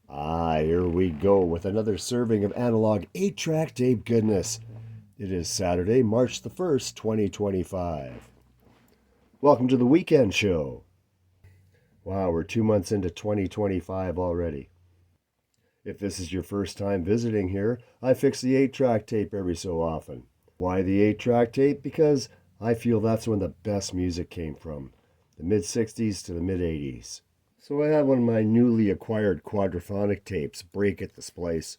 Here we go with another serving of analog 8-track tape goodness. It is Saturday, March the 1st, 2025. Welcome to the weekend show. Wow, we're 2 months into 2025 already. If this is your first time visiting here, I fix the 8-track tape every so often. Why the 8-track tape? Because I feel that's when the best music came from, the mid-60s to the mid-80s. So I have one of my newly acquired quadraphonic tapes break at the splice.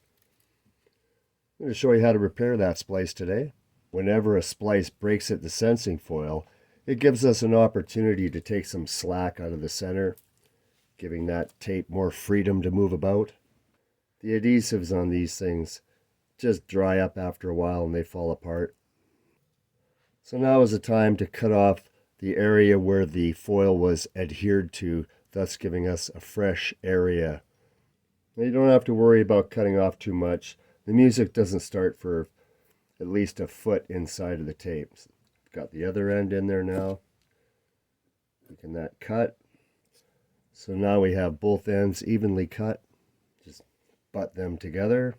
I'm going to show you how to repair that splice today. Whenever a splice breaks at the sensing foil, it gives us an opportunity to take some slack out of the center, giving that tape more freedom to move about. The adhesives on these things just dry up after a while and they fall apart. So now is the time to cut off the area where the foil was adhered to, thus giving us a fresh area. Now you don't have to worry about cutting off too much. The music doesn't start for at least a foot inside of the tape. Got the other end in there now. Making that cut. So now we have both ends evenly cut. Just butt them together.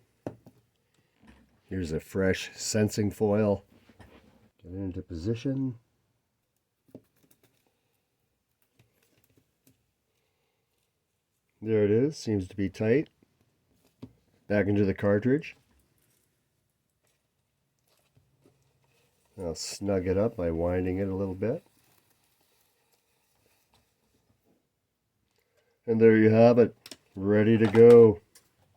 Here's a fresh sensing foil. Get it into position. There it is, seems to be tight. Back into the cartridge. I'll snug it up by winding it a little bit. And there you have it, ready to go.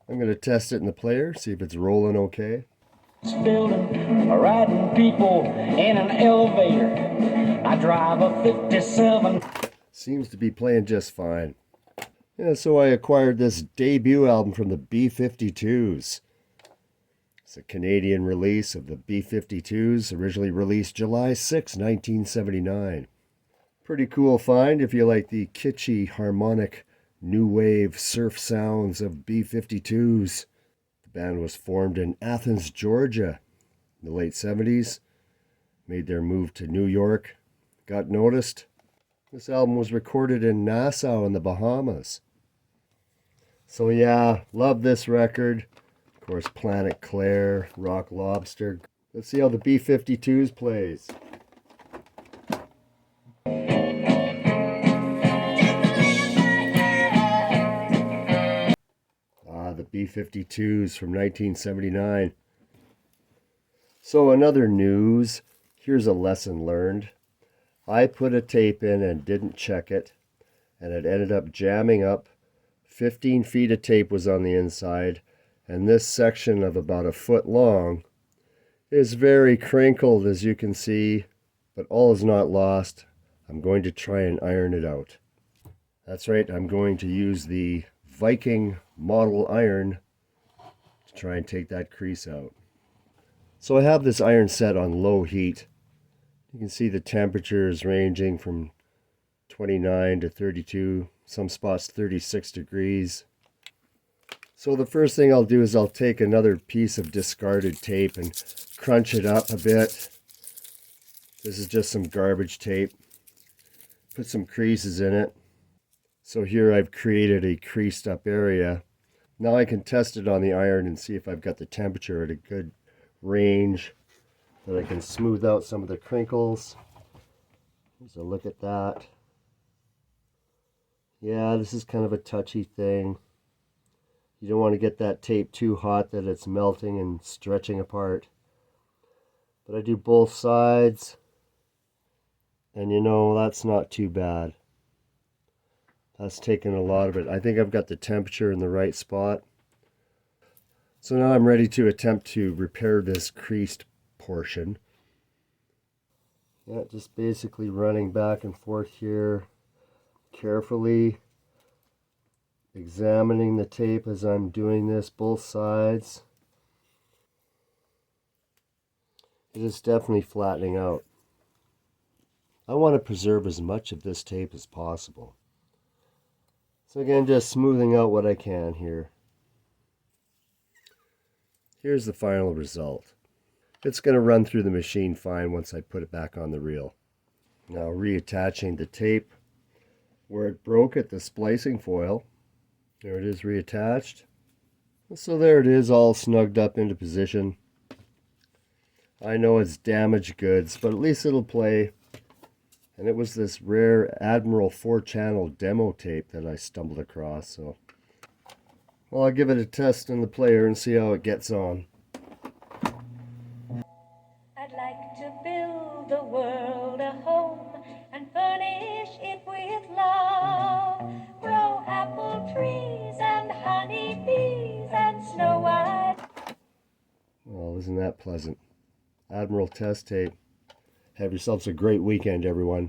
I'm going to test it in the player, see if it's rolling okay. Building, riding people in an elevator. I drive a 57. Seems to be playing just fine. Yeah, so I acquired this debut album from the B-52s. It's a Canadian release of the B-52s, originally released July 6, 1979. Pretty cool find if you like the kitschy, harmonic, new wave surf sounds of B-52s. The band was formed in Athens, Georgia in the late 70s. Made their move to New York, got noticed. This album was recorded in Nassau in the Bahamas. So yeah, love this record. Of course, Planet Claire, Rock Lobster. Let's see how the B-52s plays. The B-52s from 1979. So another news, here's a lesson learned. I put a tape in and didn't check it, and it ended up jamming up. 15 feet of tape was on the inside, and this section of about a foot long is very crinkled, as you can see, but all is not lost. I'm going to try and iron it out. That's right, I'm going to use the Viking model iron to try and take that crease out. So I have this iron set on low heat. You can see the temperatures ranging from 29 to 32, some spots 36 degrees. So the first thing I'll do is I'll take another piece of discarded tape and crunch it up a bit. This is just some garbage tape. Put some creases in it. So here I've created a creased up area. Now I can test it on the iron and see if I've got the temperature at a good range, that I can smooth out some of the crinkles. Here's a look at that. Yeah, this is kind of a touchy thing. You don't want to get that tape too hot that it's melting and stretching apart. But I do both sides, and you know, that's not too bad. That's taken a lot of it. I think I've got the temperature in the right spot. So now I'm ready to attempt to repair this creased portion. Yeah, just basically running back and forth here, carefully examining the tape as I'm doing this, both sides. It is definitely flattening out. I want to preserve as much of this tape as possible. So again, just smoothing out what I can here. Here's the final result. It's going to run through the machine fine once I put it back on the reel. Now reattaching the tape where it broke at the splicing foil. There it is reattached. So there it is, all snugged up into position. I know it's damaged goods, but at least it'll play. And it was this rare Admiral 4-channel demo tape that I stumbled across. So, well, I'll give it a test in the player and see how it gets on. I'd like to build the world a home and furnish it with love. Grow apple trees and honey bees and snow white. Well, isn't that pleasant? Admiral test tape. Have yourselves a great weekend, everyone.